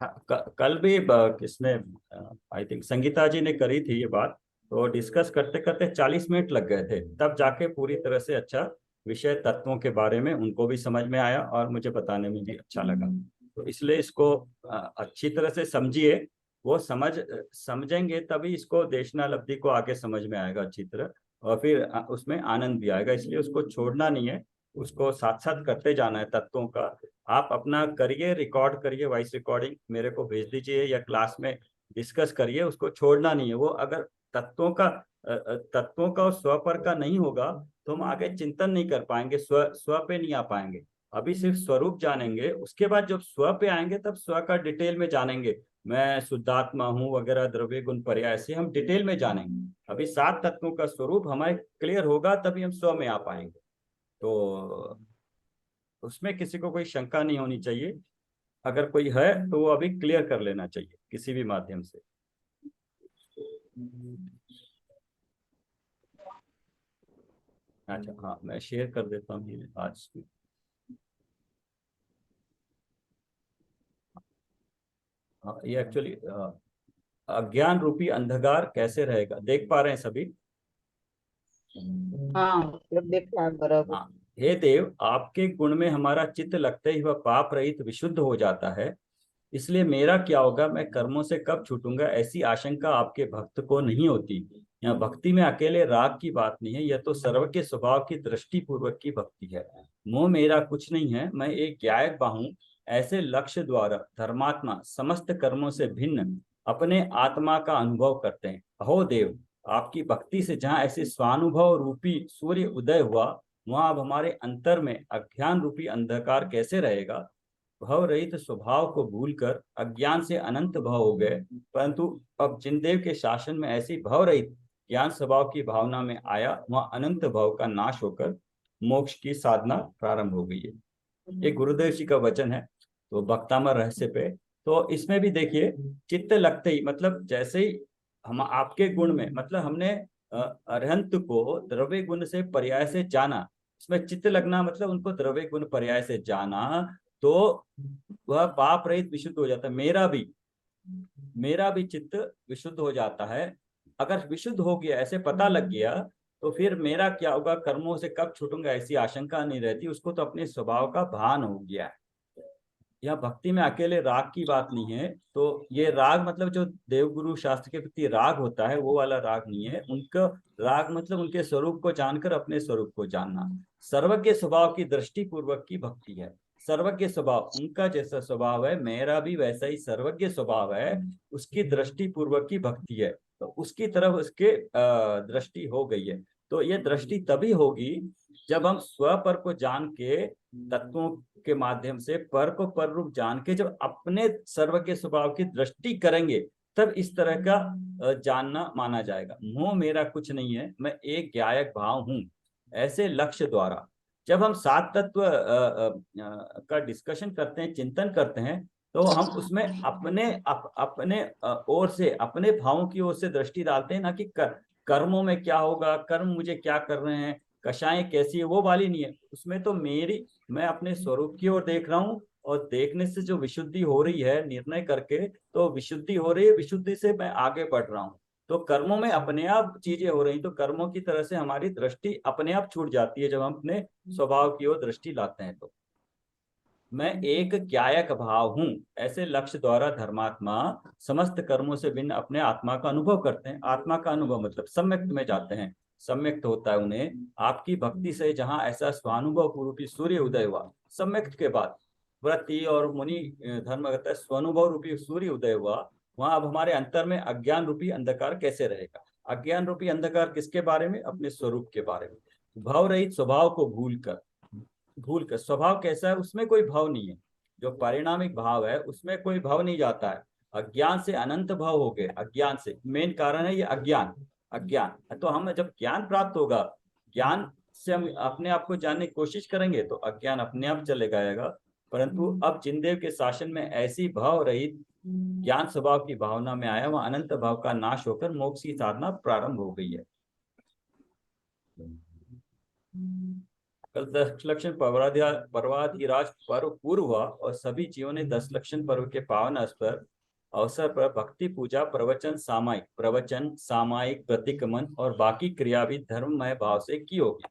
हाँ, कल भी किसने, आई थिंक संगीता जी ने करी थी ये बात। तो डिस्कस करते करते 40 मिनट लग गए थे, तब जाके पूरी तरह से अच्छा विषय तत्वों के बारे में उनको भी समझ में आया और मुझे बताने में भी अच्छा लगा। तो इसलिए इसको अच्छी तरह से समझिए। वो समझेंगे तभी इसको देशनालब्धि को आगे समझ में आएगा अच्छी तरह, और फिर उसमें आनंद भी आएगा। इसलिए उसको छोड़ना नहीं है, उसको साथ साथ करते जाना है तत्वों का। आप अपना करिए, रिकॉर्ड करिए, वॉइस रिकॉर्डिंग मेरे को भेज दीजिए या क्लास में डिस्कस करिए। उसको छोड़ना नहीं है। वो अगर तत्वों का और स्व पर का नहीं होगा तो हम आगे चिंतन नहीं कर पाएंगे, स्व स्व पे नहीं आ पाएंगे। अभी सिर्फ स्वरूप जानेंगे, उसके बाद जब स्व पे आएंगे तब स्व का डिटेल में जानेंगे। मैं शुद्धात्मा हूँ वगैरह, द्रव्य गुण पर्याय से हम डिटेल में जानेंगे। अभी 7 तत्वों का स्वरूप हमारे क्लियर होगा तभी हम स्व में आ पाएंगे। तो उसमें किसी को कोई शंका नहीं होनी चाहिए। अगर कोई है तो वो अभी क्लियर कर लेना चाहिए किसी भी माध्यम से। अच्छा, हाँ, मैं शेयर कर देता हूँ ये आज की। हाँ, ये एक्चुअली अज्ञान रूपी अंधकार कैसे रहेगा, देख पा रहे हैं सभी? हाँ मतलब देख पा बराबर। हाँ। हे देव, आपके गुण में हमारा चित्त लगते ही वह पाप रहित विशुद्ध हो जाता है। इसलिए मेरा क्या होगा, मैं कर्मों से कब छूटूंगा, ऐसी आशंका आपके भक्त को नहीं होती। यहाँ भक्ति में अकेले राग की बात नहीं है, यह तो सर्व के स्वभाव की दृष्टि पूर्वक की भक्ति है। मोह मेरा कुछ नहीं है, मैं एक ज्ञायक बाहूं। ऐसे लक्ष्य द्वारा धर्मात्मा समस्त कर्मों से भिन्न अपने आत्मा का अनुभव करते हैं। अहो देव, आपकी भक्ति से जहाँ ऐसे स्वानुभव रूपी सूर्य उदय हुआ, वहां अब हमारे अंतर में अज्ञान रूपी अंधकार कैसे रहेगा। भव रहित स्वभाव को भूलकर अज्ञान से अनंत भव हो गए, परंतु अब जिनदेव के शासन में ऐसी भव रहित ज्ञान स्वभाव की भावना में आया, वहां अनंत भव का नाश होकर मोक्ष की साधना प्रारंभ हो गई है। ये गुरुदेव जी का वचन है। तो भक्तामर रहस्य पे, तो इसमें भी देखिए, चित्त लगते ही मतलब जैसे ही हम आपके गुण में, मतलब हमने अरहंत को द्रव्य गुण से पर्याय से जाना। इसमें चित्त लगना मतलब उनको द्रव्य गुण पर्याय से जाना, तो वह पाप रहित विशुद्ध हो जाता है। मेरा भी चित्त विशुद्ध हो जाता है। अगर विशुद्ध हो गया, ऐसे पता लग गया, तो फिर मेरा क्या होगा, कर्मों से कब छूटूंगा ऐसी आशंका नहीं रहती। उसको तो अपने स्वभाव का भान हो गया है। यह भक्ति में अकेले राग की बात नहीं है। तो ये राग मतलब जो देवगुरु शास्त्र के प्रति राग होता है वो वाला राग नहीं है उनका। राग मतलब उनके स्वरूप को जानकर अपने स्वरूप को जानना, सर्वज्ञ स्वभाव की दृष्टि पूर्वक की भक्ति है। सर्वज्ञ स्वभाव, उनका जैसा स्वभाव है मेरा भी वैसा ही सर्वज्ञ स्वभाव है, उसकी दृष्टि पूर्वक की भक्ति है। तो उसकी तरफ उसके दृष्टि हो गई है। तो ये दृष्टि तभी होगी जब हम स्व पर को जान के, तत्वों के माध्यम से पर को पर रूप जान के जब अपने सर्वज्ञ स्वभाव की दृष्टि करेंगे, तब इस तरह का जानना माना जाएगा। मोह मेरा कुछ नहीं है, मैं एक ज्ञायक भाव हूं। ऐसे लक्ष्य द्वारा जब हम 7 तत्व का डिस्कशन करते हैं, चिंतन करते हैं, तो हम उसमें अपने ओर से, अपने भावों की ओर से दृष्टि डालते हैं, ना कि कर्मों में क्या होगा, कर्म मुझे क्या कर रहे हैं, कषाएं कैसी है, वो वाली नहीं है। उसमें तो मैं अपने स्वरूप की ओर देख रहा हूँ, और देखने से जो विशुद्धि हो रही है निर्णय करके, तो विशुद्धि हो रही है, विशुद्धि से मैं आगे बढ़ रहा हूँ। तो कर्मों में अपने आप चीजें हो रही, तो कर्मों की तरह से हमारी दृष्टि अपने आप छूट जाती है जब हम अपने स्वभाव की ओर दृष्टि लाते हैं। तो मैं एक ज्ञायक भाव हूं, ऐसे लक्ष्य द्वारा धर्मात्मा समस्त कर्मों से भिन्न अपने आत्मा का अनुभव करते हैं। आत्मा का अनुभव मतलब सम्यक्त में जाते हैं। सम्यक्त होता है उन्हें आपकी भक्ति से, जहां ऐसा स्वानुभव रूपी सूर्य उदय हुआ। सम्यक्त के बाद व्रति और मुनि धर्म कहता है स्वानुभव रूपी सूर्य उदय हुआ, वहां अब हमारे अंतर में अज्ञान रूपी अंधकार कैसे रहेगा। अज्ञान रूपी अंधकार किसके बारे में, अपने स्वरूप के बारे में। भाव रहित स्वभाव को भूल कर, स्वभाव कैसा है, उसमें कोई भाव नहीं है। जो परिणामिक भाव है उसमें कोई भाव नहीं जाता है। अज्ञान से अनंत भाव हो गए, अज्ञान से मेन कारण है ये अज्ञान। अज्ञान तो हम जब ज्ञान प्राप्त होगा, ज्ञान से हम अपने आप को जानने की कोशिश करेंगे, तो अज्ञान अपने आप चले जाएगा। परंतु अब जिनदेव के शासन में ऐसी भाव रहित ज्ञान स्वभाव की भावना में आया, वह अनंत भाव का नाश होकर मोक्ष की साधना प्रारंभ हो गई है। कल 10 लक्षण पर्वाधिराज पर्व पूर्व हुआ और सभी जीवों ने 10 लक्षण पर्व के पावन अवसर पर भक्ति पूजा प्रवचन सामायिक प्रतिक्रमण और बाकी क्रिया भी धर्ममय भाव से की होगी।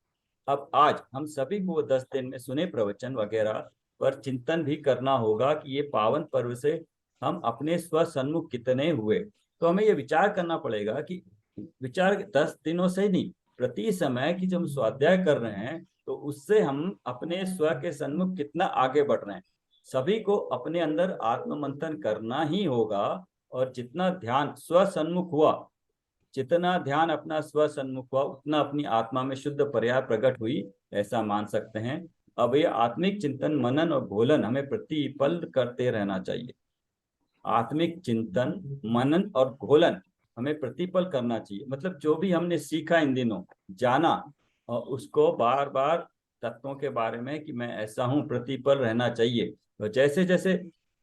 अब आज हम सभी को 10 दिन में सुने प्रवचन वगैरह पर चिंतन भी करना होगा कि ये पावन पर्व से हम अपने स्व सन्मुख कितने हुए। तो हमें ये विचार करना पड़ेगा कि विचार 10 दिनों से नहीं, प्रति समय की जब हम स्वाध्याय कर रहे हैं तो उससे हम अपने स्व के सन्मुख कितना आगे बढ़ रहे हैं। सभी को अपने अंदर आत्ममंथन करना ही होगा और जितना ध्यान स्व सन्मुख हुआ, जितना ध्यान अपना स्व सन्मुख हुआ, उतना अपनी आत्मा में शुद्ध पर्याय प्रकट हुई, ऐसा मान सकते हैं। अब ये आत्मिक चिंतन मनन और घोलन हमें प्रतिपल करते रहना चाहिए। आत्मिक चिंतन मनन और घोलन हमें प्रतिपल करना चाहिए। मतलब जो भी हमने सीखा इन दिनों, जाना, और उसको बार बार तत्वों के बारे में कि मैं ऐसा हूं, प्रतिपल रहना चाहिए। तो जैसे जैसे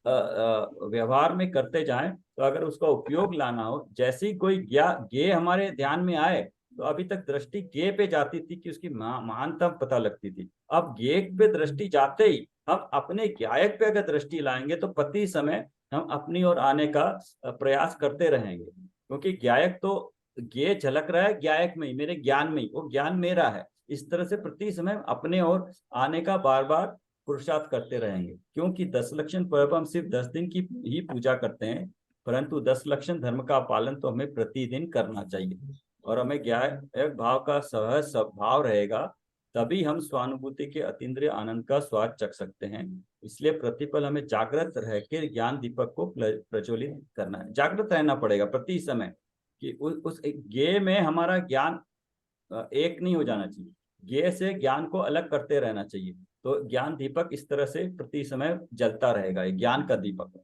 व्यवहार में करते जाएं, तो अगर उसका उपयोग लाना हो, जैसे ही कोई गे हमारे ध्यान में आए, तो अभी तक दृष्टि गे पे जाती थी कि उसकी महानता पता लगती थी। अब गे पे दृष्टि जाते ही हम अपने गायक पे अगर दृष्टि लाएंगे तो प्रति समय हम अपनी ओर आने का प्रयास करते रहेंगे, क्योंकि गायक तो गे झलक रहा है गायक में ही, मेरे ज्ञान में ही, वो ज्ञान मेरा है। इस तरह से प्रति समय अपने ओर आने का बार बार पुरुषार्थ करते रहेंगे। क्योंकि 10 लक्षण पर्व हम सिर्फ 10 दिन की ही पूजा करते हैं, परंतु 10 लक्षण धर्म का पालन तो हमें प्रतिदिन करना चाहिए। और हमें ज्ञान भाव का सहज स्वभाव रहेगा, तभी हम स्वानुभूति के अतीन्द्रिय आनंद का स्वाद चख सकते हैं। इसलिए प्रतिपल हमें जागृत रह के ज्ञान दीपक को प्रज्वलित करना है। जागृत रहना पड़ेगा प्रति समय कि उस ज्ञेय में हमारा ज्ञान एक नहीं हो जाना चाहिए, ज्ञेय से ज्ञान को अलग करते रहना चाहिए। तो ज्ञान दीपक इस तरह से प्रति समय जलता रहेगा, ये ज्ञान का दीपक।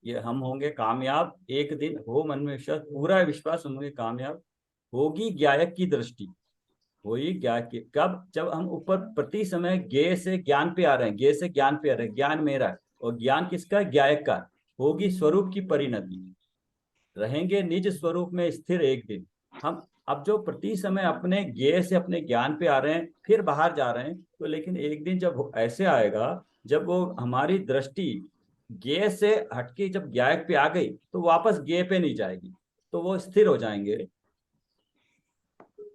ये हम होंगे कामयाब, एक दिन हो मन में विश्वास, पूरा विश्वास होंगे कामयाब। होगी ज्ञायक की दृष्टि, वही ज्ञान की कब, जब हम ऊपर प्रति समय ज्ञेय से ज्ञान पे आ रहे हैं, ज्ञेय से ज्ञान पे आ रहे हैं। ज्ञान मेरा है और ज्ञान किसका है? ज्ञायक का। होगी स्वरूप की परिणति, रहेंगे निज स्वरूप में स्थिर एक दिन हम। अब जो प्रति समय अपने ज्ञेय से अपने ज्ञान पे आ रहे हैं, फिर बाहर जा रहे हैं, तो लेकिन एक दिन जब ऐसे आएगा जब वो हमारी दृष्टि ज्ञेय से हटके जब ज्ञायक पे आ गई, तो वापस ज्ञेय पे नहीं जाएगी, तो वो स्थिर हो जाएंगे।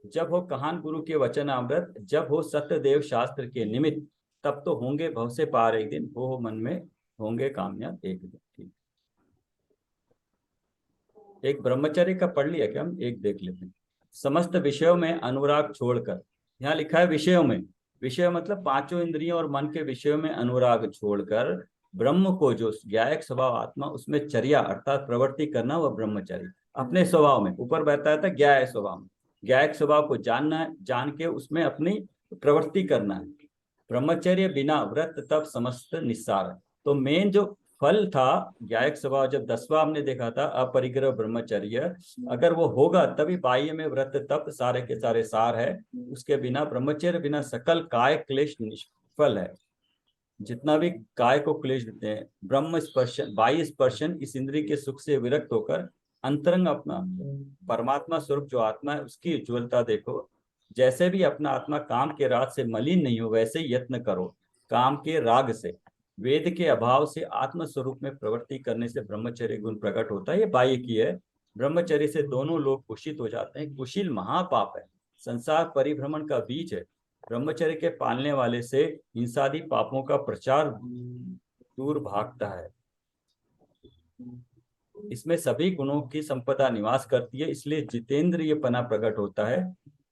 जब हो कहान गुरु के वचन अमृत, जब हो सत्यदेव शास्त्र के निमित्त, तब तो होंगे भव से पार एक दिन, हो मन में होंगे कामयाब एक दिन। ठीक, एक ब्रह्मचर्य का पढ़ लिया क्या हम? एक देख लेते हैं। समस्त विषयों में अनुराग छोड़कर, यहाँ लिखा है विषयों में, विषय मतलब पांचों इंद्रियों और मन के विषयों में अनुराग छोड़कर ब्रह्म को जो ज्ञायक स्वभाव आत्मा, उसमें चर्या अर्थात प्रवृत्ति करना, वह ब्रह्मचर्य। अपने स्वभाव में ऊपर बताया था ज्ञाय स्वभाव में, ज्ञायक स्वभाव को जानना है, जान के उसमें अपनी प्रवृत्ति करना है। ब्रह्मचर्य बिना व्रत तप समस्त निस्सार है। तो मेन जो फल था ज्ञायक स्वभाव, जब 10वां हमने देखा था अपरिग्रह ब्रह्मचर्य, अगर वो होगा तभी बाह्य में व्रत तप सारे के सारे सार है। उसके बिना ब्रह्मचर्य बिना सकल काय क्लेश निष्फल है। जितना भी काय को क्लेश देते हैं, ब्रह्म स्पर्शन बाह्य स्पर्शन इस इंद्रिय के सुख से विरक्त होकर अंतरंग अपना परमात्मा स्वरूप जो आत्मा है उसकी उज्ज्वलता देखो। जैसे भी अपना आत्मा काम के राग से मलिन नहीं हो, वैसे ही यत्न करो काम के राग से, वेद के अभाव से आत्म स्वरूप में प्रवृत्ति करने से ब्रह्मचर्य गुण प्रकट होता है। ये बाह्य की है। ब्रह्मचर्य से दोनों लोग कुशित हो जाते हैं। कुशील महापाप है, संसार परिभ्रमण का बीज है। ब्रह्मचर्य के पालने वाले से हिंसादि पापों का प्रचार दूर भागता है। इसमें सभी गुणों की संपदा निवास करती है, इसलिए जितेंद्रिय पना प्रकट होता है।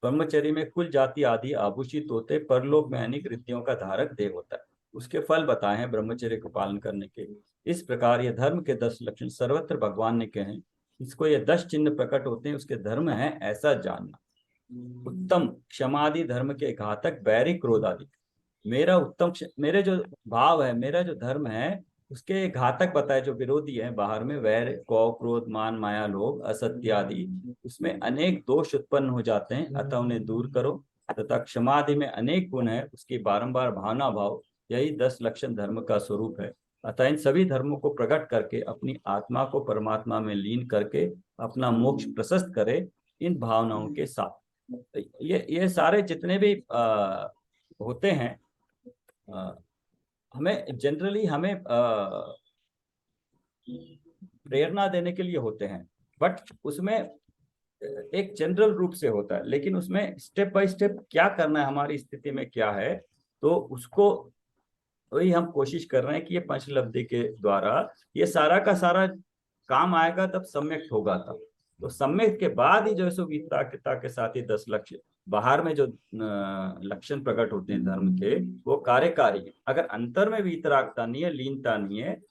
ब्रह्मचर्य में कुल जाति आदि आभूषित होते, परलोक में अनेक रिद्धियों का धारक देह होता है। उसके फल बताए हैं ब्रह्मचर्य को पालन करने के। इस प्रकार ये धर्म के 10 लक्षण सर्वत्र भगवान ने कहे हैं। इसको ये 10 चिन्ह प्रकट होते हैं, उसके धर्म है ऐसा जानना। उत्तम क्षमादि धर्म के घातक बैरी क्रोधादि। मेरा उत्तम मेरे जो भाव है, मेरा जो धर्म है, उसके घातक बताए जो विरोधी है बाहर में, वैर कौ क्रोध मान माया लोभ असत्य आदि, उसमें अनेक दोष उत्पन्न हो जाते हैं, अतः उन्हें दूर करो। तथा क्षमादि में अनेक गुण है, उसकी बारंबार भावना भाव, यही 10 लक्षण धर्म का स्वरूप है। अतः इन सभी धर्मों को प्रकट करके अपनी आत्मा को परमात्मा में लीन करके अपना मोक्ष प्रशस्त करे इन भावनाओं के साथ। ये सारे जितने भी होते हैं, अ, हमें जनरली हमें प्रेरणा देने के लिए होते हैं, बट उसमें एक जनरल रूप से होता है, लेकिन उसमें स्टेप बाय स्टेप क्या करना है, हमारी स्थिति में क्या है, तो उसको वही हम कोशिश कर रहे हैं कि ये पंचलब्धि के द्वारा ये सारा का सारा काम आएगा, तब सम्यक होगा तब। तो सम्यक के बाद ही जो है सो वितरागता के साथ ही 10 लक्ष्य बाहर में जो लक्षण प्रकट होते हैं धर्म के, वो कार्यकारी है। अगर अंतर में वितरागता नहीं है, लीनता नहीं है,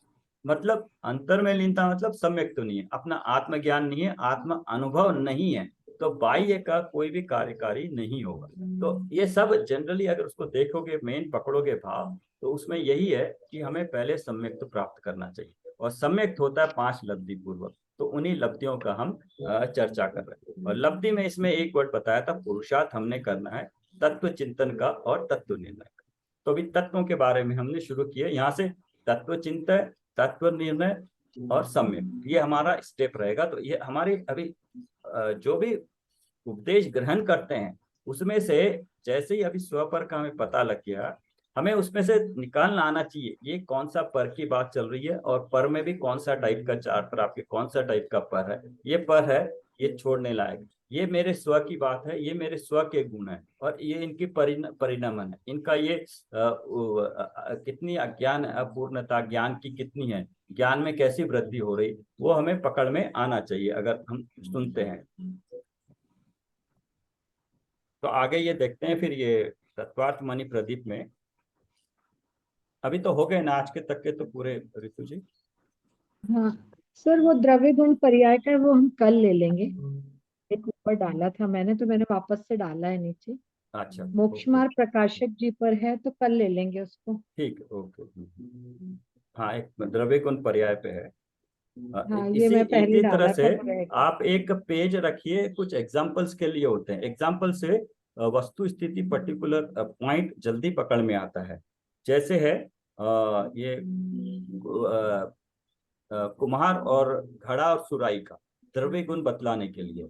मतलब अंतर में लीनता मतलब सम्यक तो नहीं है, अपना आत्मज्ञान नहीं है, आत्म अनुभव नहीं है, तो बाह्य का कोई भी कार्यकारी नहीं होगा। तो ये सब जनरली अगर उसको देखोगे, मेन पकड़ोगे भाव, तो उसमें यही है कि हमें पहले सम्यक्त प्राप्त करना चाहिए, और सम्यक्त होता है 5 लब्धि पूर्वक। तो उन्हीं लब्धियों का हम चर्चा कर रहे हैं। और लब्धि में इसमें एक वर्ड बताया था, पुरुषार्थ हमने करना है तत्व चिंतन का और तत्व निर्णय का। तो अभी तत्वों के बारे में हमने शुरू किया, यहाँ से तत्व चिंतन, तत्व निर्णय और सम्यक, ये हमारा स्टेप रहेगा। तो ये हमारी अभी जो भी उपदेश ग्रहण करते हैं, उसमें से जैसे ही अभी स्वपर का हमें पता लग गया, हमें उसमें से निकालना आना चाहिए ये कौन सा पर की बात चल रही है, और पर में भी कौन सा टाइप का, चार पर आपके कौन सा टाइप का पर है, ये पर है, ये छोड़ने लायक, ये मेरे स्व की बात है, ये मेरे स्व के गुण है, और ये इनकी परिणमन है, इनका ये कितनी अज्ञान अपूर्णता ज्ञान की कितनी है, ज्ञान में कैसी वृद्धि हो रही, वो हमें पकड़ में आना चाहिए अगर हम सुनते हैं। तो आगे ये देखते हैं फिर ये तत्वार्थ मणि प्रदीप में। अभी तो हो गए ना आज के तक के तो पूरे, ऋतु जी। हाँ सर, वो द्रव्य गुण पर्याय का वो हम कल ले लेंगे। एक ऊपर डाला था मैंने, तो मैंने वापस से डाला है नीचे। अच्छा, मोक्ष ओके, मार्ग प्रकाशक जी पर है, तो कल ले लेंगे उसको। ठीक है, ओके। हाँ, एक द्रव्य गुण पर्याय पे है। हाँ, ये इसी मैं पहले इसी तरह डाला से था तो रह गया। आप एक पेज रखिए, कुछ एग्जाम्पल्स के लिए होते हैं, एग्जाम्पल से वस्तु स्थिति पर्टिकुलर पॉइंट जल्दी पकड़ में आता है। जैसे है ये कुम्हार और घड़ा और सुराई का द्रव्य गुण बतलाने के लिए,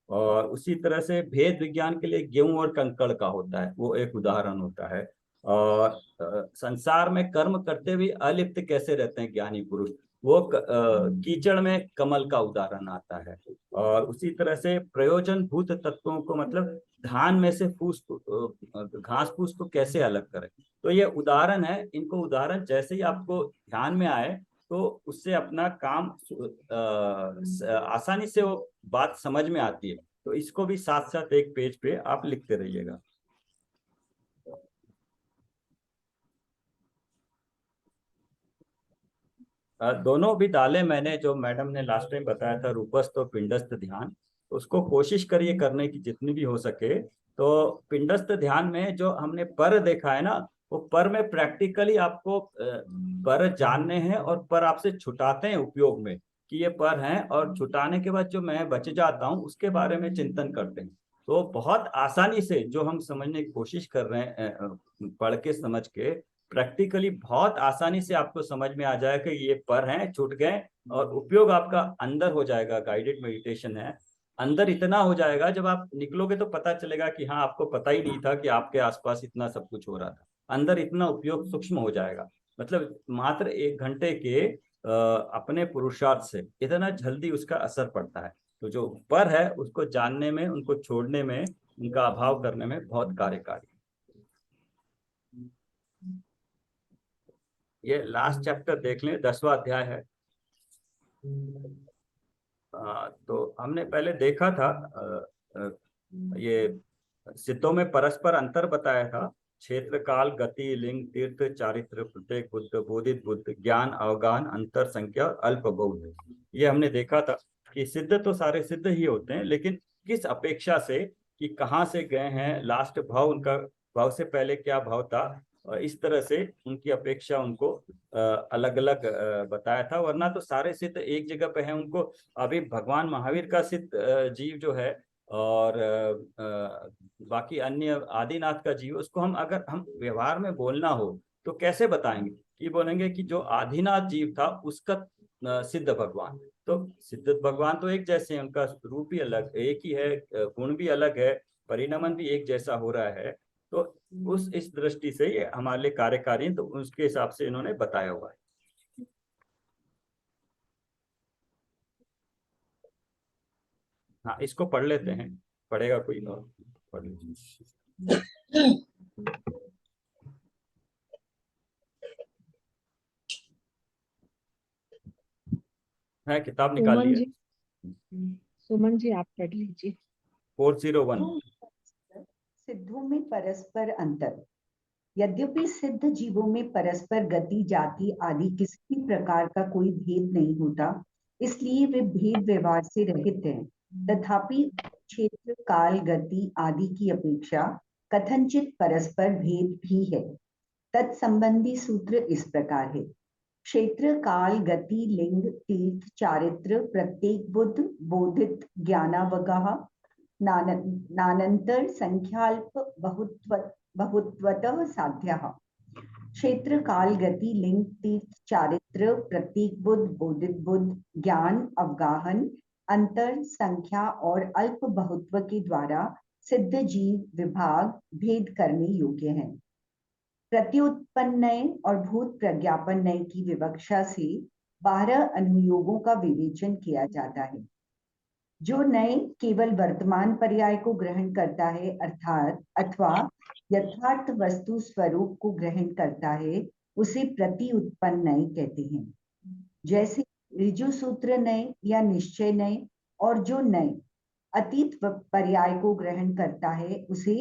और उसी तरह से भेद विज्ञान के लिए गेहूं और कंकड़ का होता है, वो एक उदाहरण होता है। और संसार में कर्म करते हुए अलिप्त कैसे रहते हैं ज्ञानी पुरुष, वो कीचड़ में कमल का उदाहरण आता है। और उसी तरह से प्रयोजन भूत तत्वों को, मतलब धान में से फूस घास फूस को कैसे अलग करें, तो ये उदाहरण है। इनको उदाहरण जैसे ही आपको ध्यान में आए, तो उससे अपना काम आसानी से वो बात समझ में आती है। तो इसको भी साथ साथ एक पेज पे आप लिखते रहिएगा। दोनों भी डाले मैंने, जो मैडम ने लास्ट टाइम बताया था रूपस्थ और पिंडस्थ ध्यान, उसको कोशिश करिए करने की जितनी भी हो सके। तो पिंडस्थ ध्यान में जो हमने पर देखा है ना, वो पर में प्रैक्टिकली आपको पर जानने हैं, और पर आपसे छुटाते हैं उपयोग में कि ये पर हैं, और छुटाने के बाद जो मैं बच जाता हूँ उसके बारे में चिंतन करते हैं। तो बहुत आसानी से जो हम समझने की कोशिश कर रहे हैं, पढ़ के समझ के, प्रैक्टिकली बहुत आसानी से आपको समझ में आ जाएगा कि ये पर हैं, छूट गए, और उपयोग आपका अंदर हो जाएगा। गाइडेड मेडिटेशन है, अंदर इतना हो जाएगा, जब आप निकलोगे तो पता चलेगा कि हाँ, आपको पता ही नहीं था कि आपके आसपास इतना सब कुछ हो रहा था। अंदर इतना उपयोग सूक्ष्म हो जाएगा, मतलब मात्र 1 घंटे के अपने पुरुषार्थ से इतना जल्दी उसका असर पड़ता है। तो जो पर है उसको जानने में, उनको छोड़ने में, उनका अभाव करने में बहुत कार्यकारी। ये लास्ट चैप्टर देख लें, 10वां अध्याय है। तो हमने पहले देखा था ये सिद्धों में परस्पर अंतर बताया था, क्षेत्र काल गति लिंग तीर्थ चारित्र प्रत्येक बुद्ध बोधित बुद्ध ज्ञान अवगान अंतर संख्या अल्प बहु, ये हमने देखा था कि सिद्ध तो सारे सिद्ध ही होते हैं, लेकिन किस अपेक्षा से, कि कहाँ से गए हैं, लास्ट भाव उनका, भाव से पहले क्या भाव था, और इस तरह से उनकी अपेक्षा उनको अलग अलग बताया था। वरना तो सारे सिद्ध एक जगह पे हैं। उनको अभी भगवान महावीर का सिद्ध जीव जो है, और बाकी अन्य आदिनाथ का जीव, उसको हम अगर हम व्यवहार में बोलना हो तो कैसे बताएंगे, कि बोलेंगे कि जो आदिनाथ जीव था उसका सिद्ध भगवान। तो सिद्ध भगवान तो एक जैसे हैं, उनका रूप ही अलग एक ही है, गुण भी अलग है, परिणमन भी एक जैसा हो रहा है, तो उस इस दृष्टि से ये हमारे लिए कार्यकारी है, तो उसके हिसाब से इन्होंने बताया हुआ है। हाँ, इसको पढ़ लेते हैं, पढ़ेगा कोई और पढ़ लीजिए। है किताब निकाल सुमन लिया। जी, सुमन जी आप पढ़ लीजिए। 401। सिद्धों में परस्पर अंतर। यद्यपि सिद्ध जीवों में परस्पर गति, जाति आदि किसी भी प्रकार का कोई भेद नहीं होता, इसलिए वे भेद व्यवहार से रहित हैं। तथापि क्षेत्र, काल, गति आदि की अपेक्षा कथनचित परस्पर भेद भी है। तत्संबंधी सूत्र इस प्रकार है। क्षेत्र, काल, गति, लिंग, तीर्थ, चारित्र, प्रत्येक बुद्ध, बोधित, ज्ञानावगाह, नानंतर, संख्याल्प, बहुत्वतः साध्यः। क्षेत्र, काल, गति, लिंग, तीर्थ, चारित्र, प्रतीक, बुद्ध, बोधित बुद्ध, ज्ञान, अवगाहन, अंतर, संख्या और अल्प बहुत्व के द्वारा सिद्ध जीव विभाग भेद करने योग्य हैं। प्रत्युत्पन्नय और भूत प्रज्ञापन्नय की विवक्षा से 12 अनुयोगों का विवेचन किया जाता है। जो नए केवल वर्तमान पर्याय को ग्रहण करता है, अर्थात अथवा यथार्थ वस्तु स्वरूप को ग्रहण करता है, उसे प्रति उत्पन्न नय कहते हैं। जैसे ऋजु सूत्र नय या निश्चय नय, और जो नय अतीत पर्याय को ग्रहण करता है, उसे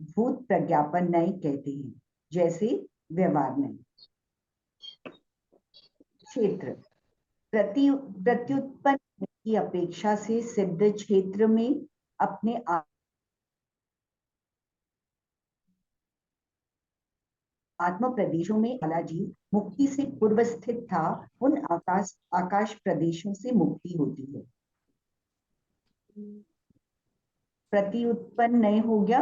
भूत प्रज्ञापन नय कहते हैं। जैसे व्यवहार नय। क्षेत्र प्रत्युत्पन्न की अपेक्षा से सिद्ध क्षेत्र में अपने आत्म प्रदेशों में वाला जीव मुक्ति से पूर्व स्थित था, उन आकाश प्रदेशों से मुक्ति होती है। प्रति उत्पन्न नहीं हो गया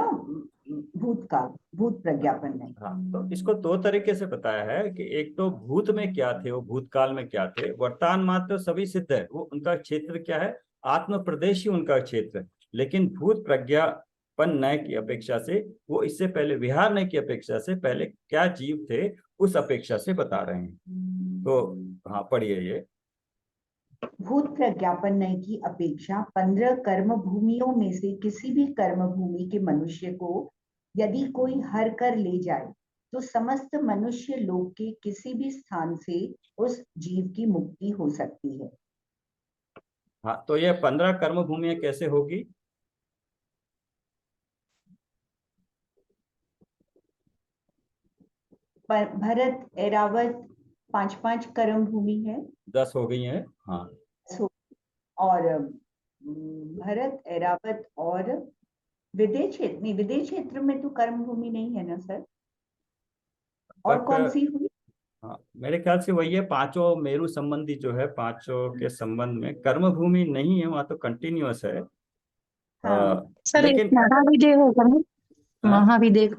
भूतकाल, भूत प्रज्ञापन नहीं। हाँ, तो इसको दो तरीके से बताया है कि एक तो भूत में क्या थे, वो भूतकाल में क्या थे। वर्तमान मात्र सभी सिद्ध है, वो उनका क्षेत्र क्या है, आत्म प्रदेश ही उनका क्षेत्र है। लेकिन भूत प्रज्ञापन नय की अपेक्षा से, वो इससे पहले विहार नय की अपेक्षा से पहले क्या जीव थे, उस अपेक्षा से बता रहे हैं। तो हाँ, पढ़िए ये। भूत प्रज्ञापन नय की अपेक्षा 15 कर्म भूमियों में से किसी भी कर्म भूमि के मनुष्य को यदि कोई हर कर ले जाए, तो समस्त मनुष्य लोक के किसी भी स्थान से उस जीव की मुक्ति हो सकती है। हाँ, तो ये 15 कर्म भूमियां कैसे होगी? भरत, ऐरावत 5-5 कर्म भूमि है। 10 हो गई है। हाँ, और भरत, ऐरावत और विदेह क्षेत्र, नहीं विदेह क्षेत्र में तो कर्म भूमि नहीं है ना सर? और कौन सी हुई? हाँ, मेरे ख्याल से वही है, पांचों मेरु संबंधी जो है, पांचों के संबंध में कर्म भूमि नहीं है, वहां तो कंटिन्यूअस है। हाँ। सर लेकिन महाविदेह होगा ना? हाँ? महाविदेह,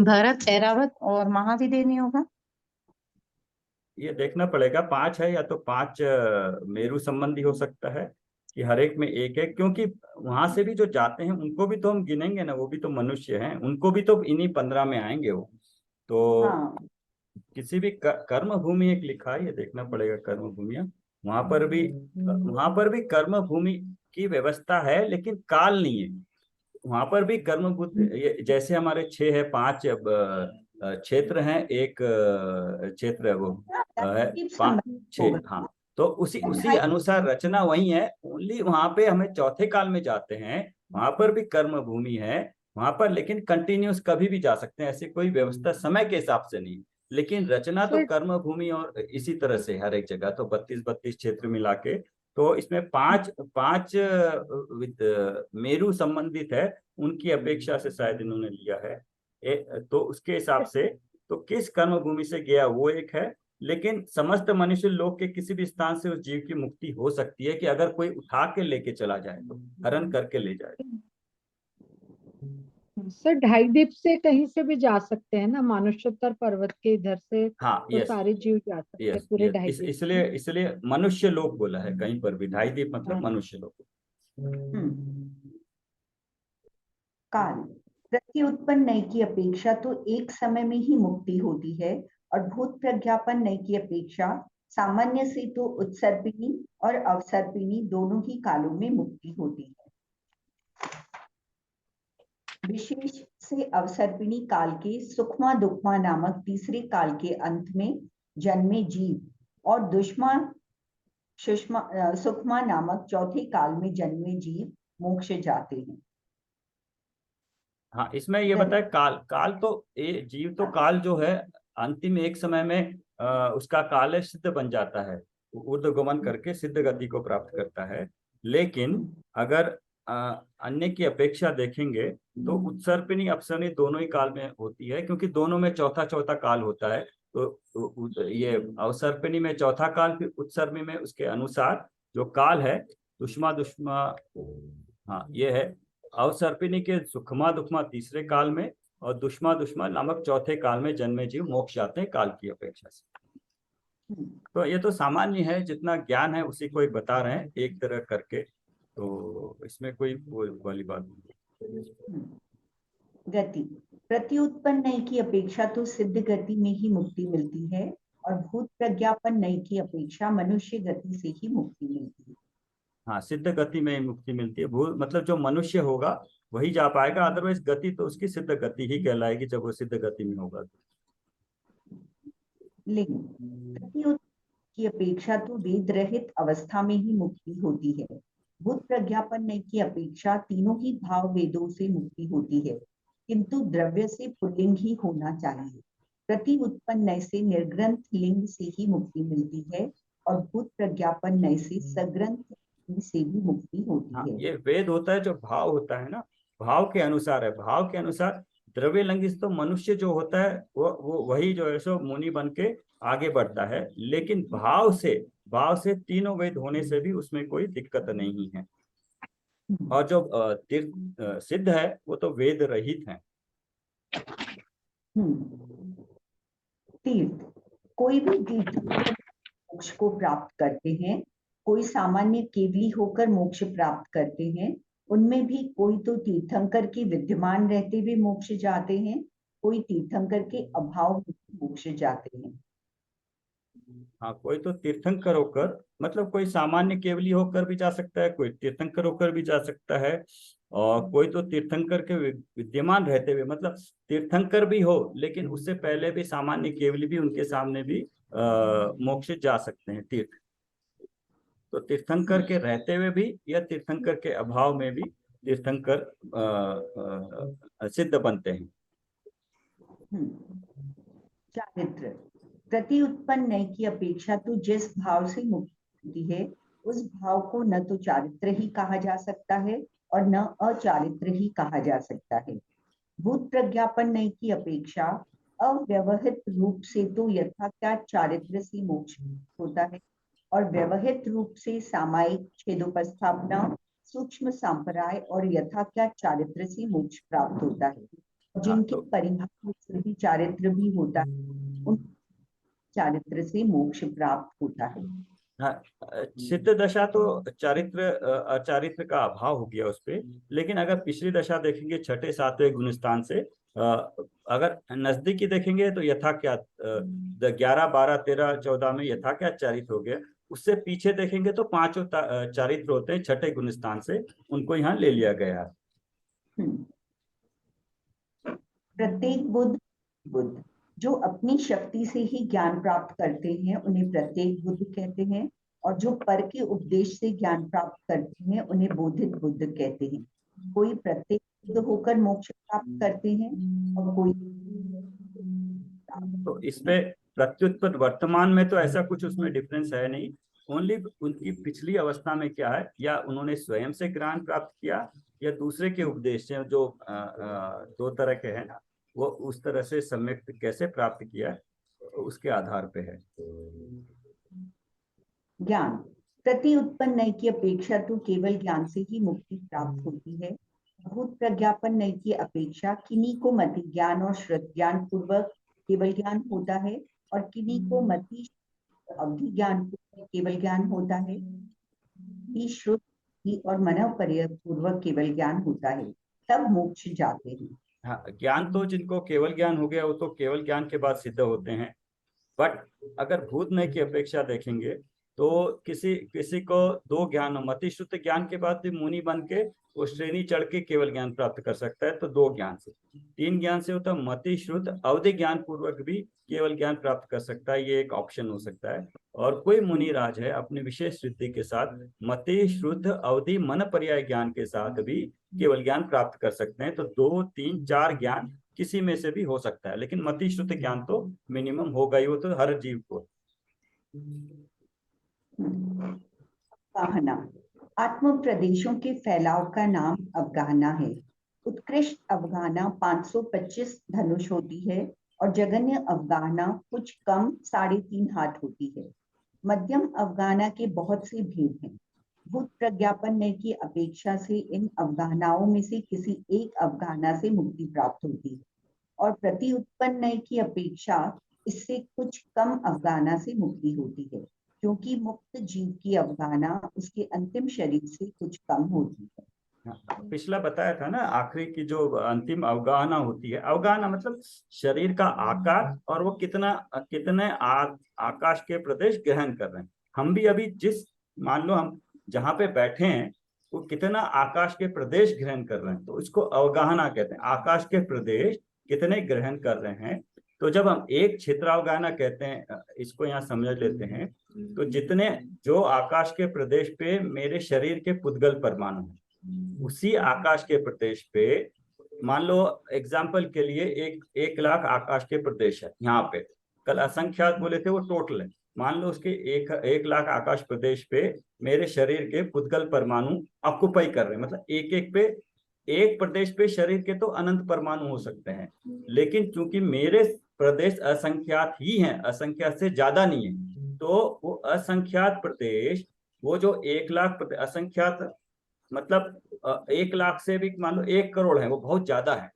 भरत, ऐरावत और महाविदेह नहीं होगा? ये देखना पड़ेगा, 5 है या तो 5 मेरु संबंधी हो सकता है कि हर एक में एक है, क्योंकि वहां से भी जो जाते हैं उनको भी तो हम गिनेंगे ना, वो भी तो मनुष्य हैं, उनको भी तो इन्हीं 15 में आएंगे वो तो। हाँ। किसी भी कर्म भूमि एक लिखा है, ये देखना पड़ेगा कर्म भूमिया। वहां पर भी कर्म भूमि की व्यवस्था है, लेकिन काल नहीं है। वहां पर भी कर्मभूत, जैसे हमारे 6 है, 5 क्षेत्र हैं, एक क्षेत्र है, वो है 5 6। हाँ, तो उसी उसी अनुसार रचना वही है। ओनली वहां पे हमें चौथे काल में जाते हैं, वहां पर भी कर्म भूमि है वहां पर, लेकिन कंटिन्यूस कभी भी जा सकते हैं, ऐसी कोई व्यवस्था समय के हिसाब से नहीं। लेकिन रचना तो कर्म भूमि और इसी तरह से हर एक जगह, तो 32 क्षेत्र मिला के, तो इसमें 5 5 मेरु संबंधित है, उनकी अपेक्षा से शायद इन्होंने लिया है। तो उसके हिसाब से तो किस कर्म भूमि से गया वो एक है, लेकिन समस्त मनुष्य लोक के किसी भी स्थान से उस जीव की मुक्ति हो सकती है, कि अगर कोई उठा के लेके चला जाए, तो हरण करके ले जाए। सर ढाई द्वीप से कहीं से भी जा सकते हैं ना, मानुषोत्तर पर्वत के इधर से? हाँ, तो यस सारे जीव जा सकते हैं यस पूरे यस, ढाई द्वीप। इसलिए इसलिए मनुष्य लोक बोला है कहीं पर भी, ढाई द्वीप मतलब मनुष्य लोक। काल प्रत्युत्पन्न नय की अपेक्षा तो एक समय में ही मुक्ति होती है और भूत प्रज्ञापन नय की अपेक्षा सामान्य से तो उत्सर्पिणी और अवसर्पिणी दोनों ही कालों में मुक्ति होती है। विशेष से अवसर्पिणी काल के सुखमा दुखमा नामक तीसरे काल के अंत में जन्मे जीव और दुष्मा सुखमा नामक चौथे काल में जन्मे जीव मोक्ष जाते हैं। हाँ, इसमें ये बताए काल काल तो जीव तो काल जो है अंतिम एक समय में उसका काल है सिद्ध बन जाता है, ऊर्ध्वगमन करके सिद्ध गति को प्राप्त करता है। लेकिन अगर अन्य की अपेक्षा देखेंगे तो उत्सर्पिणी अपसर्पिणी दोनों ही काल में होती है, क्योंकि दोनों में चौथा चौथा काल होता है। तो ये अवसर्पिणी में चौथा काल, फिर उत्सर्पिणी में उसके अनुसार जो काल है दुष्मा दुष्मा, हाँ ये है अवसर्पिणी के सुखमा दुखमा तीसरे काल में और दुष्मा दुष्मा नामक चौथे काल में जन्मे जीव मोक्ष जाते हैं काल की अपेक्षा से। तो ये तो सामान्य है, जितना ज्ञान है उसी को ही बता रहे हैं एक तरह करके, तो इसमें कोई वाली बात नहीं। गति प्रत्युत्पन्न नय की अपेक्षा तो सिद्ध गति में ही मुक्ति मिलती है और भूत प्रज्ञापन नय की अपेक्षा मनुष्य गति से ही मुक्ति मिलती है। हाँ, सिद्ध गति में मुक्ति मिलती है। भूत मतलब जो मनुष्य होगा वही जा पाएगा, अदरवाइज गति तो उसकी सिद्ध गति ही कहलाएगी जब वो सिद्ध गति में होगा। लेकिन प्रत्युत्पन्न की अपेक्षा तो वेद रहित अवस्था में ही मुक्ति होती है। भूत प्रज्ञापन नय की अपेक्षा तीनों ही भाव वेदों से मुक्ति होती है, किंतु द्रव्य से पुल्लिंग ही होना चाहिए। प्रति उत्पन्न नय से निर्ग्रंथ लिंग से ही मुक्ति मिलती है और भूत प्रज्ञापन नय से सग्रंथ से भी मुक्ति होती है। ये वेद होता है जो भाव होता है ना, भाव के अनुसार है। भाव के अनुसार द्रव्य लिंग तो मनुष्य जो होता है वो वही जो है सो मुनि बन के आगे बढ़ता है, लेकिन भाव से तीनों वेद होने से भी उसमें कोई दिक्कत नहीं है। और जो सिद्ध है वो तो वेद रहित है। तीर्थ कोई भी तीर्थ मोक्ष को प्राप्त करते हैं, कोई सामान्य केवली होकर मोक्ष प्राप्त करते हैं। उनमें भी कोई तो तीर्थंकर के विद्यमान रहते हुए मोक्ष जाते हैं, कोई तीर्थंकर के अभाव में मोक्ष जाते हैं। हाँ, कोई तो तीर्थंकर होकर, मतलब कोई सामान्य केवली होकर भी जा सकता है, कोई तीर्थंकर होकर भी जा सकता है, और कोई तो तीर्थंकर के विद्यमान रहते हुए, मतलब तीर्थंकर भी हो लेकिन उससे पहले भी सामान्य केवली भी उनके सामने भी मोक्ष जा सकते हैं तीर्थ। तो तीर्थंकर के रहते हुए भी या तीर्थंकर के अभाव में भी तीर्थंकर सिद्ध बनते हैं। चारित्र प्रति उत्पन्न नय की अपेक्षा तो जिस भाव से मुक्ति होती है उस भाव को न तो चारित्र ही कहा जा सकता है और न अचारित्र ही कहा जा सकता है। भूत प्रज्ञापन नय की अपेक्षा अव्यवहित रूप से तो यथाख्या चारित्र से मोक्ष होता है और व्यवहित रूप से सामायिक छेदोपस्थापना, सूक्ष्म संप्राय और यथाख्या चारित्र से मोक्ष प्राप्त होता है। जिनकी परिभाषा से भी चारित्र भी होता है, उन चारित्र से मोक्ष प्राप्त होता है। हाँ, सिद्ध दशा तो चारित्र अचारित्र का अभाव हो गया उस पे, लेकिन अगर पिछली दशा देखेंगे छठे सातवें गुणस्थान से, अगर नजदीकी देखेंगे तो यथा क्या 11, 12, 13, 14 में यथा क्या चारित्र हो गया। उससे पीछे देखेंगे तो पांचों चारित्र होते हैं छठे गुणस्थान से, उनको यहाँ ले लिया गया है। प्रत्येक बुद्ध जो अपनी शक्ति से ही ज्ञान प्राप्त करते हैं उन्हें प्रत्येक बुद्ध कहते हैं, और जो पर के उपदेश से ज्ञान प्राप्त करते हैं उन्हें बोधित बुद्ध कहते हैं। कोई प्रत्येक बुद्ध होकर मोक्ष प्राप्त करते हैं और कोई, तो इसमें प्रत्युत्पन्न वर्तमान में तो ऐसा कुछ उसमें डिफरेंस है नहीं, ओनली उनकी पिछली अवस्था में क्या है, या उन्होंने स्वयं से ज्ञान प्राप्त किया या दूसरे के उपदेश से, जो दो तरह के हैं ना, वो उस तरह से सम्यक कैसे प्राप्त किया उसके आधार पे है। ज्ञान प्रति उत्पन्न नय की अपेक्षा तो केवल ज्ञान से ही मुक्ति प्राप्त होती है। भूत प्रज्ञापन नय की अपेक्षा किन्हीं को मति ज्ञान और श्रुत ज्ञान पूर्वक केवल ज्ञान होता है और किन्हीं को मति अवधि ज्ञान केवल ज्ञान होता है। श्रुत और मनः पर्यय पूर्वक केवल ज्ञान होता है। तब मोक्ष जाते हैं। हाँ, ज्ञान तो जिनको केवल ज्ञान हो गया वो तो केवल ज्ञान के बाद सिद्ध होते हैं। बट अगर भूत नय की अपेक्षा देखेंगे तो किसी किसी को दो ज्ञान, मति शुद्ध ज्ञान के बाद भी मुनि बन के वो श्रेणी चढ़ के केवल ज्ञान प्राप्त कर सकता है। तो दो ज्ञान से, तीन ज्ञान से होता है मति शुद्ध अवधि ज्ञान पूर्वक भी केवल ज्ञान प्राप्त कर सकता है। ये एक ऑप्शन हो सकता है। और कोई मुनि राज है अपनी विशेष सिद्धि के साथ मति शुद्ध अवधि मन पर्याय ज्ञान के साथ भी केवल ज्ञान प्राप्त कर सकते हैं। तो दो तीन चार ज्ञान किसी में से भी हो सकता है, लेकिन मति शुद्ध ज्ञान तो मिनिमम होगा ही, वो तो हर जीव को। अवगाहना आत्म प्रदेशों के फैलाव का नाम अवगाहना है। उत्कृष्ट अवगाहना 525 धनुष होती है और जघन्य अवगाहना कुछ कम 3.5 हाथ होती है। मध्यम अवगाहना के बहुत से भेद हैं। भूत प्रज्ञापन नय की अपेक्षा से इन अवगाहनाओं में से किसी एक अवगाहना से मुक्ति प्राप्त होती है और प्रति उत्पन्न नय की अपेक्षा इससे कुछ कम अवगाहना से मुक्ति होती है, क्योंकि मुक्त जीव की अवगाहना उसके अंतिम शरीर से कुछ कम होती है। पिछला बताया था ना, आखिरी की जो अंतिम अवगाहना होती है, अवगाहना मतलब शरीर का आकार और वो कितने आकाश के प्रदेश ग्रहण कर रहे हैं। हम भी अभी जिस, मान लो हम जहाँ पे बैठे हैं वो कितना आकाश के प्रदेश ग्रहण कर रहे हैं, तो इसको अवगाहना कहते हैं। आकाश के प्रदेश कितने ग्रहण कर रहे हैं। तो जब हम एक क्षेत्रावगाहना कहते हैं, इसको यहाँ समझ लेते हैं, तो जितने जो आकाश के प्रदेश पे मेरे शरीर के पुद्गल परमाणु हैं, उसी आकाश के प्रदेश पे, मान लो एग्जाम्पल के लिए 1 लाख आकाश के प्रदेश है यहाँ पे, कल असंख्यात बोले थे वो टोटल है, मान लो उसके 1 लाख आकाश प्रदेश पे मेरे शरीर के पुद्गल परमाणु ऑक्युपाई कर रहे हैं। मतलब एक प्रदेश पे शरीर के तो अनंत परमाणु हो सकते हैं, लेकिन चूंकि मेरे प्रदेश असंख्यात ही हैं, असंख्यात से ज्यादा नहीं है, तो वो असंख्यात प्रदेश, वो जो 1 लाख असंख्यात मतलब 1 लाख से भी मान लो 1 करोड़ है, वो बहुत ज्यादा है।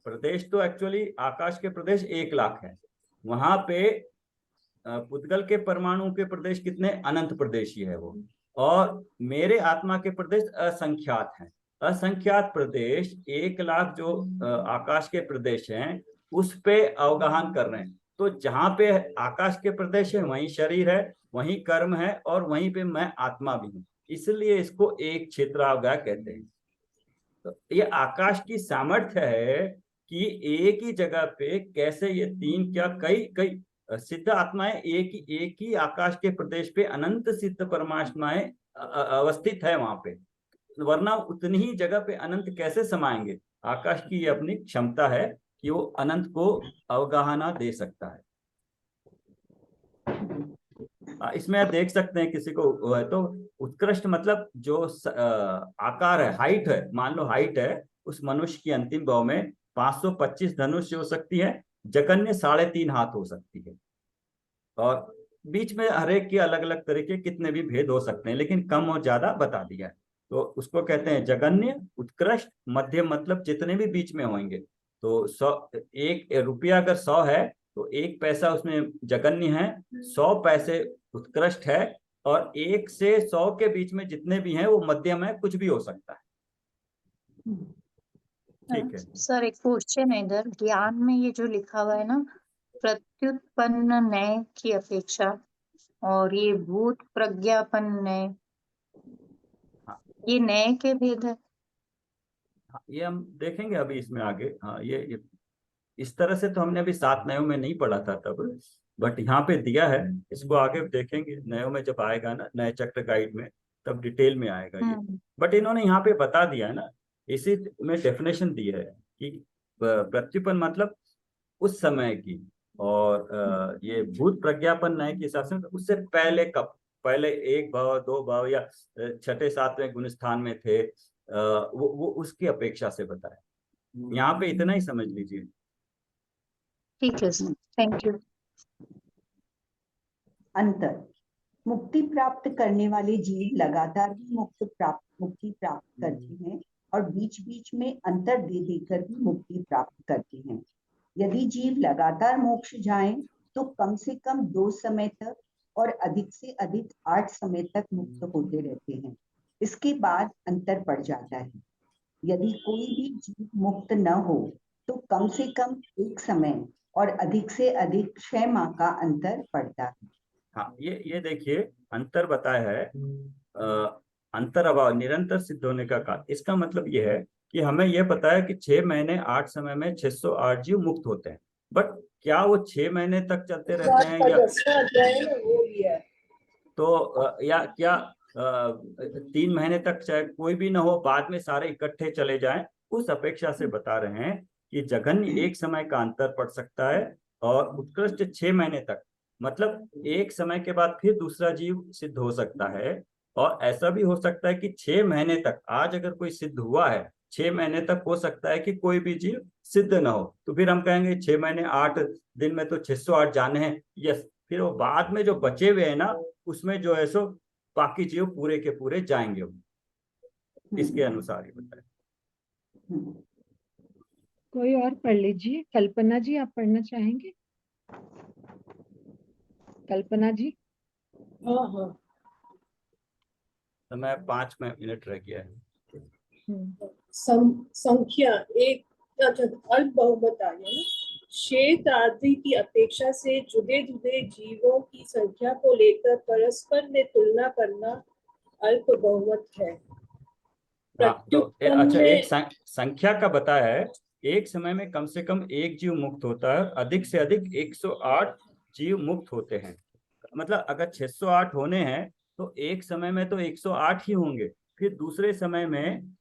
प्रदेश तो एक्चुअली आकाश के प्रदेश 1 लाख है, वहां पे पुद्गल के परमाणु के प्रदेश कितने, अनंत प्रदेशी है वो। और मेरे आत्मा के प्रदेश असंख्यात हैं। असंख्यात प्रदेश 1 लाख जो आकाश के प्रदेश हैं उस पे अवगाहन कर रहे हैं। तो जहां पे आकाश के प्रदेश है वहीं शरीर है, वहीं कर्म है और वहीं पे मैं आत्मा भी हूँ, इसलिए इसको एक क्षेत्रावगाह कहते हैं। तो ये आकाश की सामर्थ्य है कि एक ही जगह पे कैसे ये तीन क्या कई सिद्ध आत्माएं एक ही आकाश के प्रदेश पे अनंत सिद्ध परमात्माएं अवस्थित है वहां पे, वरना उतनी ही जगह पे अनंत कैसे समाएंगे। आकाश की ये अपनी क्षमता है कि वो अनंत को अवगाहना दे सकता है। इसमें आप देख सकते हैं किसी को है तो उत्कृष्ट मतलब जो आकार है, हाइट है, मान लो हाइट है उस मनुष्य की अंतिम भाव में 525 धनुष हो सकती है, जघन्य 3.5 हाथ हो सकती है, और बीच में हरेक के अलग अलग तरीके कितने भी भेद हो सकते हैं, लेकिन कम और ज्यादा बता दिया है। तो उसको कहते हैं जघन्य, उत्कृष्ट, मध्यम मतलब जितने भी बीच में होंगे। तो 1 रुपया अगर 100 है तो 1 पैसा उसमें जघन्य है, 100 पैसे उत्कृष्ट है, और 1 से 100 के बीच में जितने भी हैं वो मध्यम है, कुछ भी हो सकता है। ठीक है सर, एक क्वेश्चन है इधर, ज्ञान में ये जो लिखा हुआ है ना, प्रत्युत्पन्न नय की अपेक्षा, और ये भूत प्रज्ञापन नय, ये नय के भेद है। ये हम देखेंगे अभी इसमें आगे। हाँ, ये इस तरह से तो हमने अभी 7 नयों में नहीं पढ़ा था तब, बट यहाँ पे दिया है, इसको आगे देखेंगे नयों में जब आएगा ना, नए चक्र गाइड में, तब डिटेल में आएगा ये। बट इन्होंने यहाँ पे बता दिया है ना, इसी में डेफिनेशन दी है कि प्रत्युपन मतलब उस समय की, और ये भूत प्रज्ञापन नय के हिसाब से उससे पहले कब, पहले 1 भाव 2 भाव या 6ठे 7वें गुण स्थान में थे, वो उसकी अपेक्षा से बताया। यहाँ पे इतना ही समझ लीजिए। ठीक है सर, थैंक यू। अंतर, मुक्ति प्राप्त करने वाले जीव लगातार भी मुक्ति प्राप्त करते हैं और बीच बीच में अंतर दे देकर भी मुक्ति प्राप्त करते हैं। यदि जीव लगातार मोक्ष जाएं तो कम से कम 2 समय तक और अधिक से अधिक 8 समय तक मुक्त होते रहते हैं। इसके बाद अंतर पड़ जाता है। यदि कोई भी जीव मुक्त न हो तो कम से कम एक समय और अधिक से अधिक 6 माह का अंतर पड़ता है। हाँ, ये देखिए अंतर बताया है। अंतर अभाव निरंतर सिद्ध होने का काल, इसका मतलब ये है कि हमें यह पता है कि 6 महीने 8 समय में 608 जीव मुक्त होते हैं, बट क्या वो 6 महीने तक चलते रहते हैं या तो या क्या 3 महीने तक चाहे कोई भी ना हो, बाद में सारे इकट्ठे चले जाएं, उस अपेक्षा से बता रहे हैं कि जघन्य एक समय का अंतर पड़ सकता है और उत्कृष्ट 6 महीने तक, मतलब एक समय के बाद फिर दूसरा जीव सिद्ध हो सकता है। और ऐसा भी हो सकता है कि 6 महीने तक, आज अगर कोई सिद्ध हुआ है 6 महीने तक हो सकता है कि कोई भी जीव सिद्ध ना हो, तो फिर हम कहेंगे 6 महीने 8 दिन में तो 608 जाने हैं, यस। फिर वो बाद में जो बचे हुए हैं ना, उसमें जो है सो बाकी जीव पूरे के पूरे जाएंगे, इसके अनुसार ही बताए। कोई और पढ़ लीजिए। कल्पना जी, आप पढ़ना चाहेंगे? कल्पना जी। हाँ हाँ। तो मैं 5 मिनट रह गया है। संख्या एक, अच्छा अल्प बहुमत आ गया ना। श्वेत आदि की अपेक्षा से जुदे जुदे जीवों की संख्या को लेकर परस्पर में तुलना करना अल्प बहुमत है। हाँ, तो अच्छा, प्रत्युत्पन्न एक संख्या का बताया है, एक समय में कम से कम एक जीव मुक्त होता है, अधिक से अधिक 108 जीव मुक्त होते हैं। मतलब अगर 608 होने हैं तो एक समय में तो 108 ही होंगे, फिर दूसरे समय में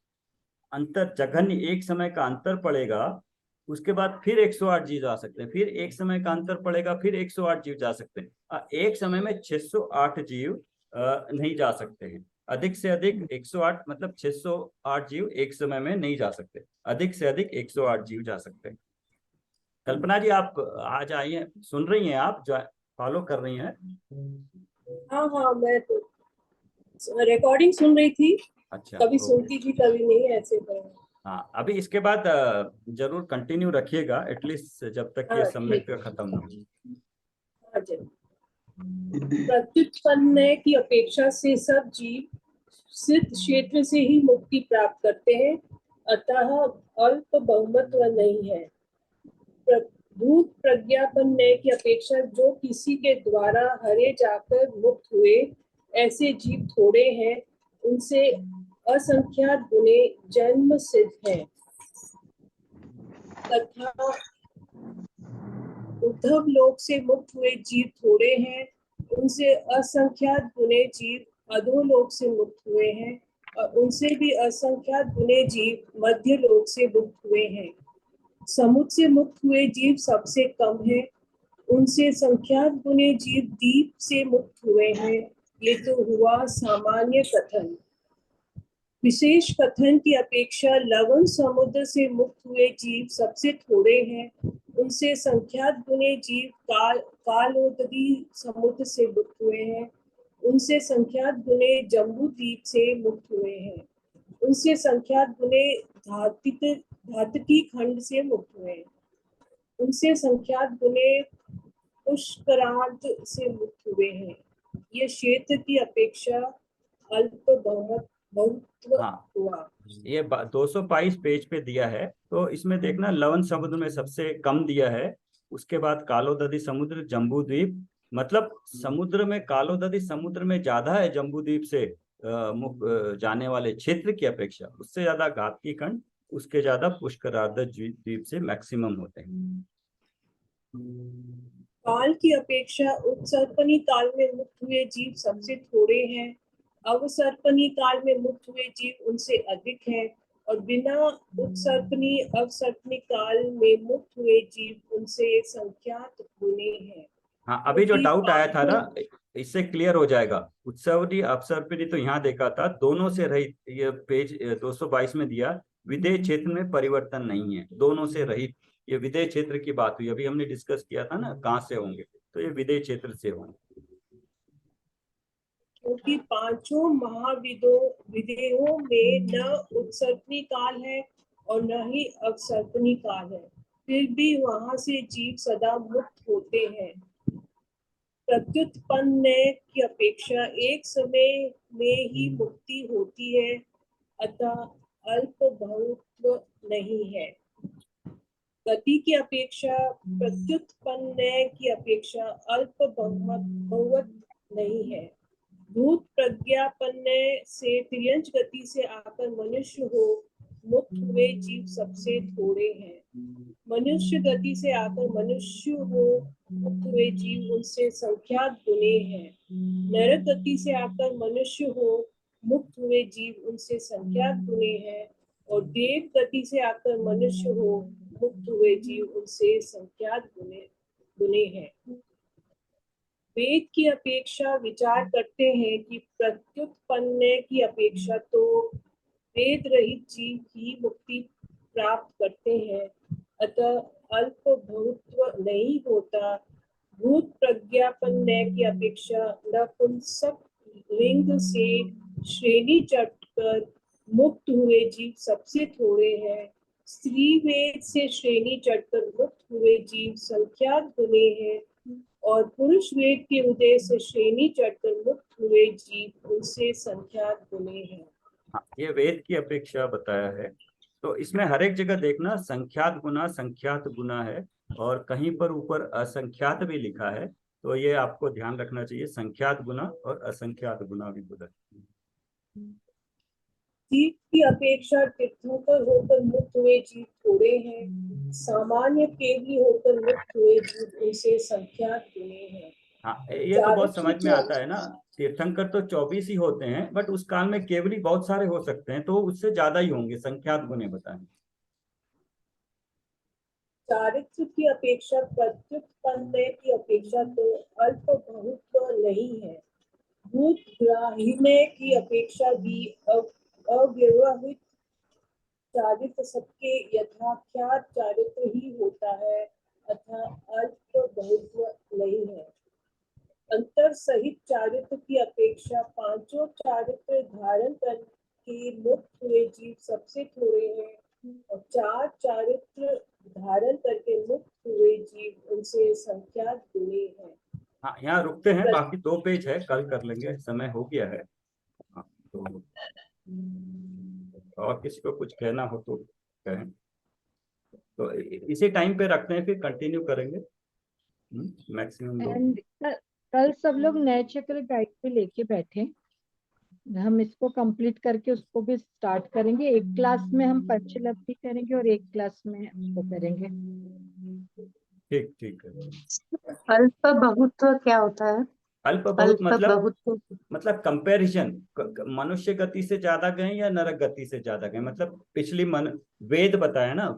अंतर जघन्य एक समय का अंतर पड़ेगा, उसके बाद फिर 108 जीव जा सकते हैं, फिर एक समय का अंतर पड़ेगा, फिर 108 जीव जा सकते हैं। एक समय में 608 जीव नहीं जा सकते हैं। अधिक से अधिक 108, मतलब 608 जीव एक समय में नहीं जा सकते, अधिक से अधिक 108 जीव जा सकते हैं। कल्पना जी, आप आज आई हैं, सुन रही हैं, आप जो फॉलो कर रही हैं? हाँ हाँ, मैं तो रिकॉर्डिंग सुन रही थी। अच्छा, कभी ओके। सुनती थी कभी नहीं, ऐसे कर। हाँ, अभी इसके बाद जरूर कंटिन्यू रखिएगा, एटलीस्ट जब तक ये हाँ सम्यक ठीक। खत्म ना हो। हाँ जी। प्रत्युत्पन्न की अपेक्षा से सब जीव सिद्ध क्षेत्र से ही मुक्ति प्राप्त करते हैं, अतः अल्प बहुमत नहीं है। भूत प्रज्ञापन्न की अपेक्षा जो किसी के द्वारा हरे जाकर मुक्त हुए ऐसे जीव थोड़े हैं, उनसे असंख्यात गुने जन्म सिद्ध है। तथा उद्धव लोक से मुक्त हुए जीव थोड़े हैं, उनसे असंख्यात गुने जीव अधोलोक से मुक्त हुए हैं, और उनसे भी असंख्यात गुने जीव मध्य लोक से मुक्त हुए हैं। समुद्र से मुक्त हुए जीव सबसे कम है, उनसे संख्यात गुने जीव दीप से मुक्त हुए हैं। ये तो हुआ सामान्य कथन। विशेष कथन की अपेक्षा लवण समुद्र से मुक्त हुए जीव सबसे थोड़े हैं, उनसे संख्यात गुने जीव कालोदरी समुद्र से मुक्त हुए हैं, उनसे संख्यात गुने जम्बू द्वीप से मुक्त हुए हैं, उनसे संख्यात गुने धातुकी खंड से मुक्त हुए हैं, उनसे संख्यात गुने पुष्करांत से मुक्त हुए हैं। ये क्षेत्र की अपेक्षा अल्प बहुमत हाँ, हुआ। ये 222 पेज पे दिया है, तो इसमें देखना लवण समुद्र में सबसे कम दिया है, उसके बाद कालोदधी समुद्र, जम्बू द्वीप, मतलब समुद्र में कालोदधी समुद्र में ज्यादा है जम्बू द्वीप से जाने वाले क्षेत्र की अपेक्षा, उससे ज्यादा घातकी खंड, उसके ज्यादा पुष्करार्ध द्वीप से मैक्सिमम होते हैं। काल की अपेक्षा उत्सर्पणी काल में मुक्त हुए जीव सबसे थोड़े हैं, अवसर्पणी काल में मुक्त हुए जीव उनसे अधिक हैं, और बिना उत्सर्पणी अवसर्पणी काल में मुक्त हुए जीव उनसे संख्यात गुने हैं। हाँ, अभी जो डाउट आया था ना, इससे क्लियर हो जाएगा। उत्सर्पणी अपसर्पणी तो यहाँ देखा था, दोनों से रहित, ये पेज 222 में दिया, विदेह क्षेत्र में परिवर्तन नहीं है, दोनों से रहित। ये विदेह क्षेत्र की बात हुई, अभी हमने डिस्कस किया था ना कहाँ से होंगे, तो ये विदेह क्षेत्र से होंगे। क्योंकि पांचों विदेहों में न उत्सर्पणी काल है और न ही अवसर्पणी काल है, फिर भी वहां से जीव सदा मुक्त होते हैं। प्रत्युत्पन्न की अपेक्षा एक समय में ही मुक्ति होती है, अतः अल्प बहुत्व नहीं है। गति की अपेक्षा प्रत्युत्पन्न नय की अपेक्षा अल्प बहुवत नहीं है। भूत प्रज्ञापन्न से तिर्यंच गति से आकर मनुष्य हो मुक्त हुए जीव सबसे थोड़े हैं। मनुष्य गति से आकर मनुष्य हो मुक्त हुए जीव उनसे संख्यात गुने हैं। नरक गति से आकर मनुष्य हो मुक्त हुए जीव उनसे संख्यात गुने हैं। और देव गति से आकर मनुष्य हो मुक्त हुए जीव उनसे संख्यात गुने हैं। वेद की अपेक्षा विचार करते हैं कि प्रत्युत्पन्न की अपेक्षा तो वेद रहित जीव ही मुक्ति प्राप्त करते हैं, अतः अल्प बहुत्व नहीं होता। भूत प्रज्ञापन्न की अपेक्षा नपुंसक लिंग से श्रेणी चढ़कर मुक्त हुए जीव सबसे थोड़े हैं। स्त्री वेद से श्रेणी चढ़कर मुक्त हुए जीव संख्यात गुने हैं और पुरुष वेद के उदय से श्रेणी चढ़कर मुक्त हुए जीव उनसे संख्यात गुने हैं। हाँ, ये वेद की अपेक्षा बताया है। तो इसमें हर एक जगह देखना संख्यात गुना है और कहीं पर ऊपर असंख्यात भी लिखा है, तो ये आपको ध्यान रखना चाहिए, संख्यात गुना और असंख्यात गुना भी बोला। जीव की अपेक्षा तीर्थंकर होकर मुक्त हुए जीव थोड़े हैं। सामान्य केवली होकर मुक्त हुए जीव उनसे संख्यात गुने हैं। हाँ, ये तो बहुत समझ में आता है ना। तीर्थंकर तो 24 ही होते हैं, बट उस काल में केवली बहुत सारे हो सकते हैं, तो उससे ज्यादा ही होंगे, संख्यात गुने बताएं। चारित्र की अपेक्षा प्रत्युत्पन्न की अपेक्षा तो अल्प बहुत्व नहीं है। भूत ग्राह्य की अपेक्षा भी अव्यवहित चारित्र सबके यथाख्यात चारित्र ही होता है, अतः अल्प बहुत्व नहीं है। अंतर सहित चारित्र की अपेक्षा पांचों चारित्र धारण करके मुक्त हुए जीव सबसे थोड़े हैं और चार चारित्र धारण करके मुक्त हुए जीव उनसे संख्यात गुने हैं। हाँ, यहाँ रुकते हैं, बाकी 2 पेज है, कल कर लेंगे, समय हो गया है। हाँ, तो और किसी को कुछ कहना हो तो कहें, तो इसी टाइम पे रखते हैं, फिर कंटिन्यू करेंगे मैक्सिमम लोग। एंड कल सब लोग नए चक्र गाइड पे लेके बैठे, हम इसको कंप्लीट करके उसको भी स्टार्ट करेंगे। एक क्लास में हम पंचलब्धि करेंगे और एक क्लास में उसको करेंगे। ठीक ठीक है। अल्प बहुत्व क्या होता है? अल्प बहुत अल्प मतलब बहुत्व कंपैरिजन, मनुष्य गति से ज्यादा गए या नरक गति से ज्यादा गए, मतलब पिछली वेद बताया ना।